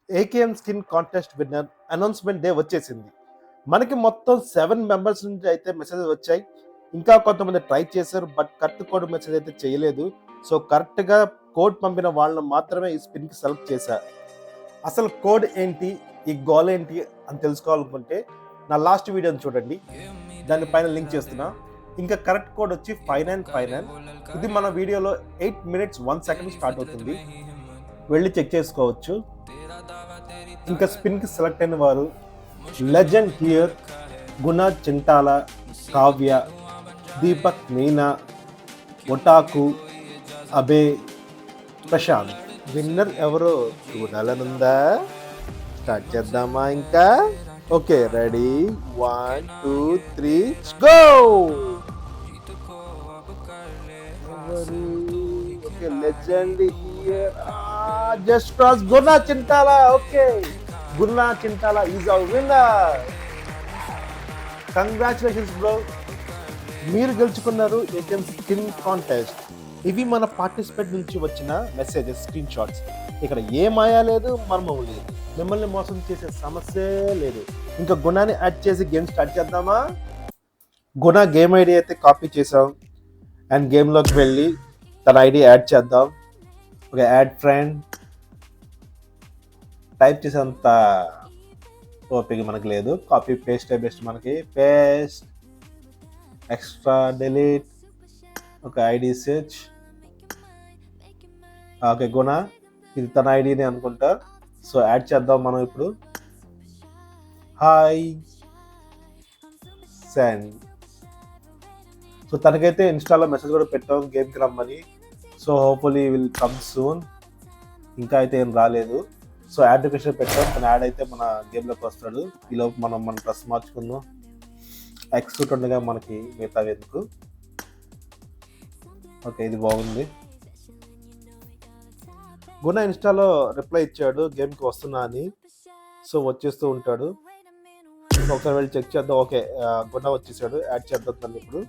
AKM skin contest winner announcement day వచ్చేసింది. మనకి మొత్తం 7 మెంబర్స్ నుంచి అయితే మెసేజెస్ వచ్చాయి. ఇంకా కొంతమంది ట్రై చేశారు. బట్ కరెక్ట్ కోడ్ మెసేజ్ అయితే చేయలేదు. సో కరెక్ట్‌గా కోడ్ పంపిన వాళ్ళని మాత్రమే ఈ స్పిన్‌కి సెలెక్ట్ చేశా. అసలు కోడ్ ఏంటి? ఈ గోల్ ఏంటి అని తెలుసుకోవాలనుకుంటే నా లాస్ట్ వీడియోని చూడండి. దాని పైన లింక్ చేస్తున్నా. ఇంకా కరెక్ట్ కోడ్ వచ్చి 5959. ఇది మన వీడియోలో 8 minutes 1 second స్టార్ట్ అవుతుంది. వెళ్ళి చెక్ చేసుకోవచ్చు. ఇంకా స్పిన్కి సెలెక్ట్ అయిన వారు legend here, Guna చింటాల, Kavya, Deepak Meena, ఒటాకు, Abe, Prashanth. Winner ఎవరో చూడాలనుందా? స్టార్ట్ చేద్దామా ఇంకా? Okay, ready 1 2 3 go. Okay, legend here just cross Guna Chintala. Okay, Guna Chintala is our winner. Congratulations bro, మీరు గెలుచుకున్నారు ఏటీఎం స్కిన్ కాంటెస్ట్. ఇవి మన పార్టిసిపేట్ నుంచి వచ్చిన మెసేజెస్, స్క్రీన్ షాట్స్. ఇక్కడ ఏ మాయా లేదు, మర్మం లేదు, మిమ్మల్ని మోసం చేసే సమస్యే లేదు. ఇంకా గుణాన్ని యాడ్ చేసి గేమ్ స్టార్ట్ చేద్దామా? గుణ గేమ్ ఐడి అయితే కాపీ చేసాం అండ్ గేమ్లోకి వెళ్ళి తన ఐడి యాడ్ చేద్దాం. ఒక యాడ్ ఫ్రెండ్ టైప్ చేసేంత ఓపిక మనకు లేదు. కాపీ పేస్ట్ బెస్ట్, మనకి పేస్ట్, ఎక్స్ట్రా డిలీట్, ఒక ఐడి సెర్చ్. ఓకే, గుణ ఇది తన ఐడిని అనుకుంటా. సో యాడ్ చేద్దాం మనం ఇప్పుడు. Hi send. సో తనకైతే ఇన్స్టాలో మెసేజ్ కూడా పెట్టాం గేమ్కి రమ్మని. So hopefully will come soon. ఇంకా అయితే ఏం రాలేదు. సో యాడ్ రిక్వెస్ట్ పెట్టాం, తన యాడ్ అయితే మన గేమ్లోకి వస్తాడు. ఈలోపు మనం మన డ్రెస్ మార్చుకుందాం. ఎక్స్క్యూట్ ఉండగా మనకి మిగతా ఎందుకు. ఓకే, ఇది బాగుంది. గుణ ఇన్స్టాలో రిప్లై ఇచ్చాడు గేమ్కి వస్తున్నా అని. సో వచ్చేస్తూ ఉంటాడు. ఒకసారి వెళ్ళి చెక్ చేద్దాం. ఓకే, గుణ వచ్చేసాడు. యాడ్ చేద్దాం తను ఇప్పుడు.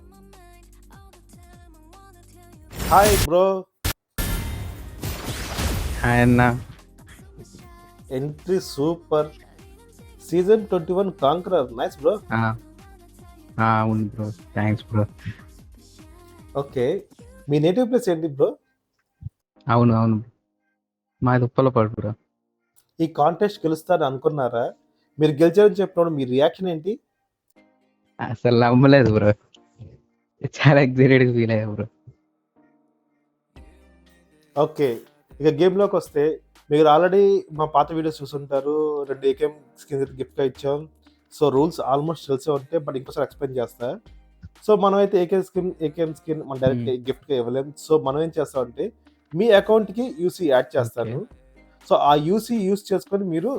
Hi bro. హాయ్ అన్న. Entry super. Season 21 conqueror. Nice bro. అవును బ్రో, థ్యాంక్స్ బ్రో. ఓకే, మీ నేటివ్ ప్లేస్ ఏంటి బ్రో? అవును, మాది ఉప్పలపాడు బ్రో. ఈ కాంటెస్ట్ గెలుస్తారని అనుకున్నారా? మీరు గెలిచారని చెప్పినప్పుడు మీ రియాక్షన్ ఏంటి? అసలు నమ్మలేదు బ్రో, చాలా ఎగ్జైటెడ్గా ఫీల్ అయ్యా బ్రో. ఓకే, ఇక గేమ్లోకి వస్తే మీరు ఆల్రెడీ మా పాత వీడియోస్ చూసుంటారు. 2 ఏకేఎం స్కిన్ గిఫ్ట్గా ఇచ్చాం. సో రూల్స్ ఆల్మోస్ట్ తెలిసే ఉంటాయి, బట్ ఇంకోసారి ఎక్స్ప్లెయిన్ చేస్తా. సో మనం అయితే ఏకేఎం స్కిన్ మనం డైరెక్ట్ గిఫ్ట్గా ఇవ్వలేం. సో మనం ఏం చేస్తామంటే మీ అకౌంట్కి యూసీ యాడ్ చేస్తాను. సో ఆ యూసీ యూస్ చేసుకొని మీరు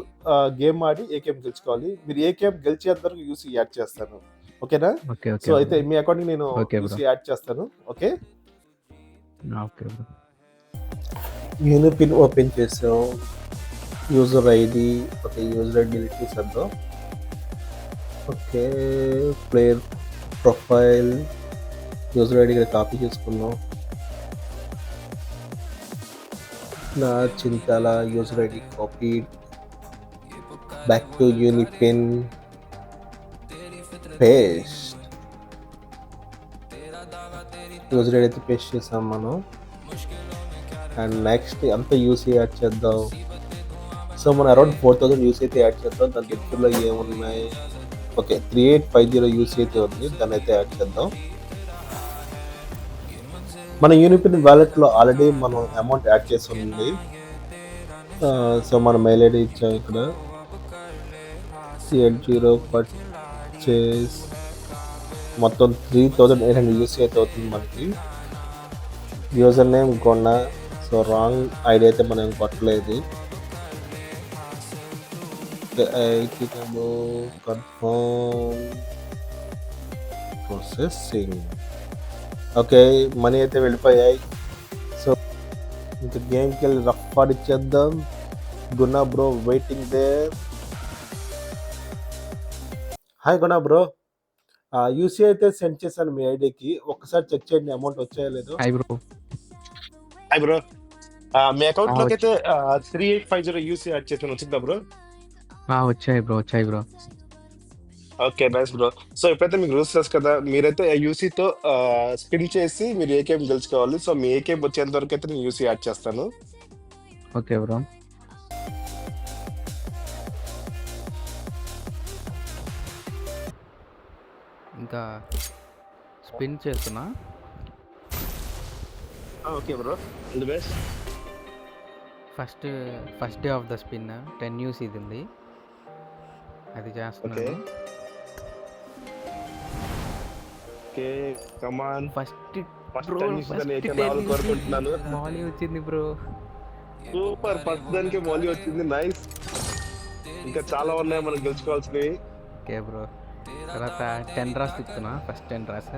గేమ్ ఆడి ఏకేఎం గెలుచుకోవాలి. మీరు ఏకేఎం గెలిచేంత వరకు యూసీ యాడ్ చేస్తాను. ఓకేనా? సో అయితే మీ అకౌంట్కి నేను యూసీ యాడ్ చేస్తాను. ఓకే, యూనిపిన్ ఓపెన్ చేసాం. User ID, okay, user ID delete చేసేద్దాం. Okay, player profile, user ID copy చేసుకుందాం. నా Chintala user ID copy. Back to UniPin, paste. User ID అయితే పేస్ట్ చేసాం మనం. అండ్ నెక్స్ట్ అంతా యూసీ యాడ్ చేద్దాం. సో మనం అరౌండ్ 4000 యూసీ అయితే యాడ్ చేద్దాం. దాని దగ్గరలో ఏమున్నాయి? ఓకే, 3850 యూసీ అయితే ఉంది, దాన్ని అయితే యాడ్ చేద్దాం. మన యూనిపిన్ వ్యాలెట్లో ఆల్రెడీ మనం అమౌంట్ యాడ్ చేసి ఉంది. సో మన మెయిల్ ఐడి ఇచ్చాం ఇక్కడ. C80 పర్చేస్ మొత్తం 3800 యూసీ అయితే అవుతుంది మనకి. యూజర్ నేమ్ కొన్న. సో రాంగ్ ఐడి అయితే మనం కొట్టలేదు. Confirm processing. ఓకే, మనీ అయితే వెళ్ళిపోయాయి. సో ఇంకా గేమ్కి వెళ్ళి rough ఆడిచ్చేద్దాం. Guna bro waiting there. Hi Guna bro, UC అయితే సెండ్ చేశాను మీ ఐడికి. ఒక్కసారి చెక్ చేయండి అమౌంట్ వచ్చాయో లేదో. Hi bro. హాయ్ బ్రో, మీ అకౌంట్ లోకి వచ్చి అయితే 3850 యూసీ యాడ్ చేసాను, వచ్చిందా బ్రో? వచ్చాయి బ్రో, వచ్చాయి bro. Okay, nice bro. So ఇప్పుడైతే మీకు రూల్స్ తెలుసు కదా, మీరైతే యూసీతో స్పిన్ చేసి మీరు ఏ గేమ్ గెలుచుకోవాలి. సో మీ ఏ గేమ్ వచ్చేంత వరకు అయితే నేను యూసీ యాడ్ చేస్తాను. Okay bro. ఇంకా స్పిన్ చేస్తున్నా. Okay bro, all the best. First day of the spin 10 use ఇది ఉంది, అది చేస్తున్నాను. Okay come on, first first bro, time రావాలని కోరుకుంటున్నాను. మాలీ వచ్చింది బ్రో. సూపర్, ఫస్ట్ దానికి మౌలి వచ్చింది, నైస్. ఇంకా చాలా ఉన్నాయి మనం గెలుచుకోవాల్సినవి. Okay bro. తర్వాత 10 రాస్ తిప్పుతున్నా, ఫస్ట్ 10 రాస్.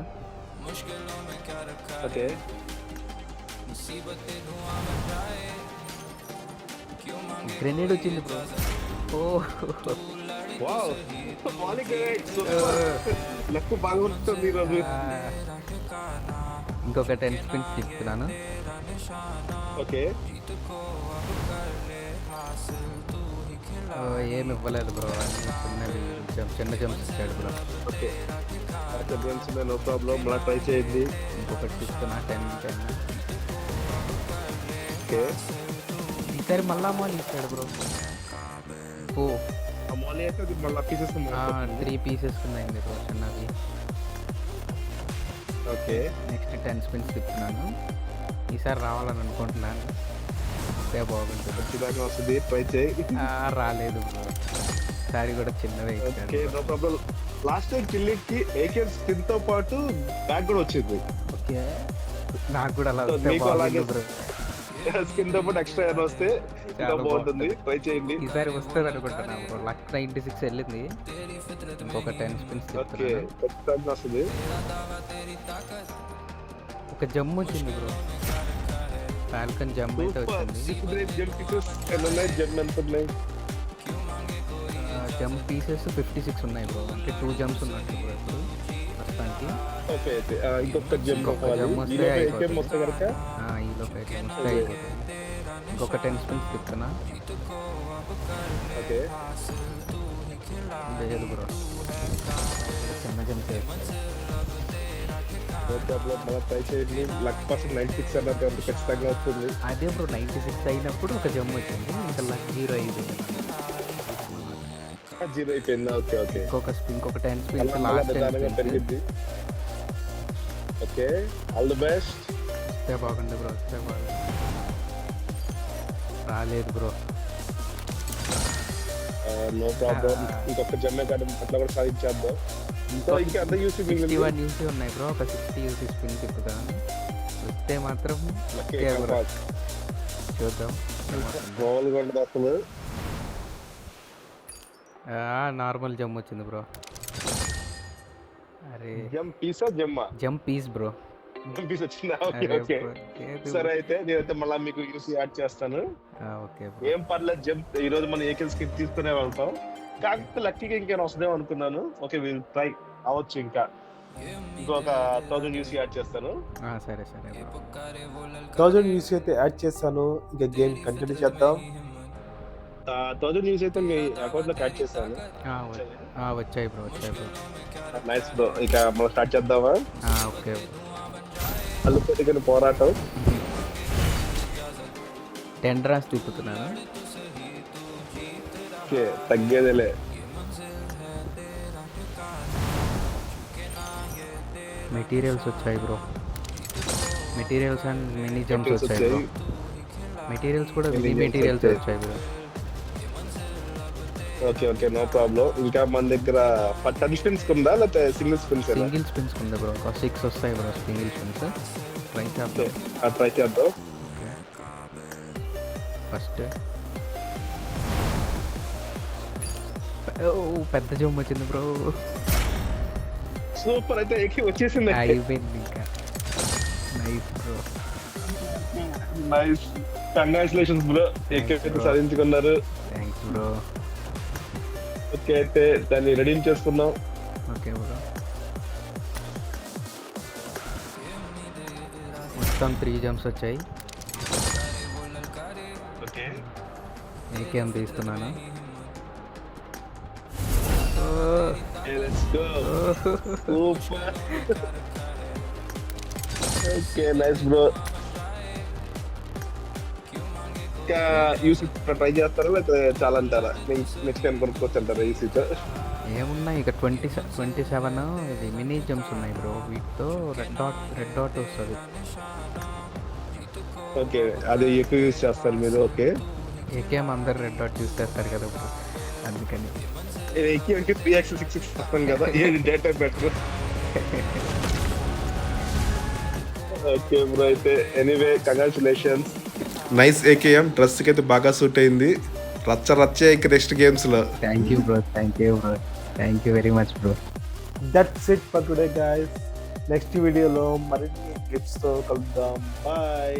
ఓకే గ్రెనేడ్ వచ్చింది bro. Oh wow, Mouli great, super. Luck బాగుంటుంది ఈరోజు. ఇంకొక 10 స్పిన్స్ తిప్పుతున్నాను. ఓకే ఏమి ఇవ్వలేదు బ్రో, చిన్నవి చిన్న జంప్స్ ఇచ్చాడు బ్రో. ఓకే నో ప్రాబ్లం, మళ్ళీ ట్రై చేయండి. ఇంకొకటి తిప్పుతున్నా 10. ఓకే ఈసారి మళ్ళా మాల్ ఇచ్చాడు బ్రో. ఓ ఆ మౌలి అయితే అది మళ్ళీ పీసెస్ 3 పీసెస్ ఉన్నాయండి బ్రో, చిన్నవి. ఓకే నెక్స్ట్ 10 స్పిన్స్ తిప్పుతున్నాను. ఈసారి రావాలని అనుకుంటున్నాను, వస్తే బాగుంటుంది. ఖచ్చితంగా వస్తుంది, ట్రై చేయి. రాలేదు బ్రో, ఈసారి కూడా చిన్నవే ఇచ్చాడు. Okay no problem. Last time కిల్లికి ఏకేఎం స్కిన్ తో పాటు బ్యాగ్ కూడా వచ్చింది. ఓకే, నాకు కూడా అలా So, వస్తే మీకు అలాగే బాగుంది బ్రో. స్కిన్ తో పాటు ఎక్స్ట్రా ఏమైనా వస్తే ఇంకా చాలా బాగుంటుంది, ట్రై చేయండి. ఈసారి వస్తుంది అనుకుంటున్నాను బ్రో. లక్ 96 వెళ్ళింది, ఇంకొక 10 స్పిన్స్ ఓకే తిప్పుతున్నాను. ఖచ్చితంగా వస్తుంది. ఒక జమ్ వచ్చింది బ్రో, ఫాల్కన్ జమ్ అయితే వచ్చింది. జమ్ ఎంత ఉన్నాయి? జమ్ పీసెస్ 56 ఉన్నాయి బ్రో, అంటే 2 జమ్స్ ఉన్నట్టు బ్రో ఇప్పుడు ప్రస్తుతానికి. ఓకే అయితే ఇంకొక జమ్ ఇంకొక gem వస్తే ఏకేఎం అయిపోతుంది. వస్తే కనుక ఈలోపు అయితే వస్తే అయిపోతుంది. ఇంకొక 10 స్పిన్స్ తిప్పుతున్నా. ఓకే లేదు బ్రో, చిన్న జమ్స్ నో ప్రాబ్లం, మళ్ళీ ట్రై చేయండి. లక్ పర్సెంట్ 96 అన్నట్టు ఖచ్చితంగా వస్తుంది. అదే బ్రో. 96 అయినప్పుడు ఒక జమ్ వచ్చింది, ఇంకా లక్ 0 అయిపోయింది. 0 అయిపోయిందా? ఓకే ఓకే, ఇంకొక 10 స్పిన్స్, మళ్ళీ లాస్ట్ 10 నిదానంగా స్పిన్స్. పెరిగింది. Okay all the best. వస్తే బాగుంది బ్రో, వస్తే బాగుంది. రాలేదు బ్రో. నో ప్రాబ్లం, ఇంకొక జమ్మే కార్డు అట్లా కూడా సాధించేద్దాం. సో ఇంకా అంత యూస్ 61 యూసీ ఉన్నాయి బ్రో, ఒక 60 యూసీ స్పిన్ తిప్పుతాను. వస్తే మాత్రం ఓకే బ్రో, చూద్దాం. మామూలుగా ఉండదు అసలు. నార్మల్ జమ్ వచ్చింది బ్రో. అరే జమ్ పీసా జమ్మా? జమ్ పీస్ బ్రో. జమ్ పీస్ వచ్చిందా? ఓకే అరే ఓకే bro, లేదు సరే, bro. అయితే నేనైతే మళ్ళీ మీకు యూసీ యాడ్ చేస్తాను. Okay bro. ఏం పర్లేదు, జమ్ ఈ రోజు మనం ఏకెల్ స్కిప్ తీసుకునే వెళ్తాం. కాకపోతే లక్కీగా ఇంకేమైనా వస్తుందేమో అనుకున్నాను. ఓకే విల్ ట్రై అవ్వచ్చు. ఇంకా ఇంకొక 1000 యూసీ యాడ్ చేస్తాను. సరే సరే బ్రో. 1000 యూసీ అయితే యాడ్ చేస్తాను. ఇంకా గేమ్ కంటిన్యూ చేద్దాం. 1000 యూసీ అయితే మీ అకౌంట్ లోకి యాడ్ చేస్తాను. వచ్చాయి బ్రో, వచ్చాయి బ్రో. నైస్ బ్రో, ఇక మనం స్టార్ట్ చేద్దామా? ఓకే. అల్లుపెట్టుకుని పోరాటం. 10 డ్రాస్ తిప్పుతున్నాను. ఓకే తగ్గేదేలే. మెటీరియల్స్ వచ్చాయి bro, materials and mini jumps వచ్చాయి బ్రో. మెటీరియల్స్ కూడా Mini విధి jumps మెటీరియల్స్ వచ్చాయి. వచ్చాయి bro. Okay okay no problem. ఇంకా మన దగ్గర 10 స్పిన్స్ ఉందా లేకపోతే సింగిల్ స్పిన్స్? సింగిల్ స్పిన్స్ ఉంది బ్రో, ఒక 6 వస్తాయి బ్రో సింగిల్ స్పిన్స్. ట్రై చేద్దాం. ట్రై చేద్దాం. ఫస్ట్ పెద్ద జమ్ వచ్చింది బ్రో. సూపర్, అయితే ఏకే వచ్చేసింది. అయిపోయింది ఇంకా. Nice bro, nice, congratulations bro, AK bro. సాధించుకున్నారు. Thanks bro. ఓకే అయితే దాన్ని రెడీ చేసుకుందాం. Okay bro. మొత్తం 3 జంప్స్ వచ్చాయి. ఏకేఎం తీస్తున్నాను. Let's go. Super. Okay, nice bro. ఇంకా యూసీ ట్రై చేస్తారా లేకపోతే చాలా అంటారా? నెక్స్ట్ టైం కొనుక్కోవచ్చు అంటారా యూసీతో? ఏమున్నాయి ఇక 27 ఇది మినీ జంప్స్ ఉన్నాయి బ్రో. వీటితో రెడ్ డాట్ వస్తుంది. ఓకే, అది ఎక్కువ యూస్ చేస్తారు మీరు. ఓకే, ఏకేఎం అందరు రెడ్ డాట్ యూస్ చేస్తారు కదా బ్రో, అందుకని. ఎక్కి 3x 6x వస్తాను కదా, ఏది డేటా బెటర్. ఓకే బ్రో, అయితే ఎనీవే కంగ్రాచులేషన్స్. నైస్ ఏకేఎం, డ్రెస్కి అయితే బాగా సూట్ అయింది. రచ్చే ఇక నెక్స్ట్ గేమ్స్లో. Thank you bro, thank you very much bro. That's it for today guys. Next వీడియోలో మరిన్ని గిఫ్ట్స్తో కలుద్దాం. బాయ్.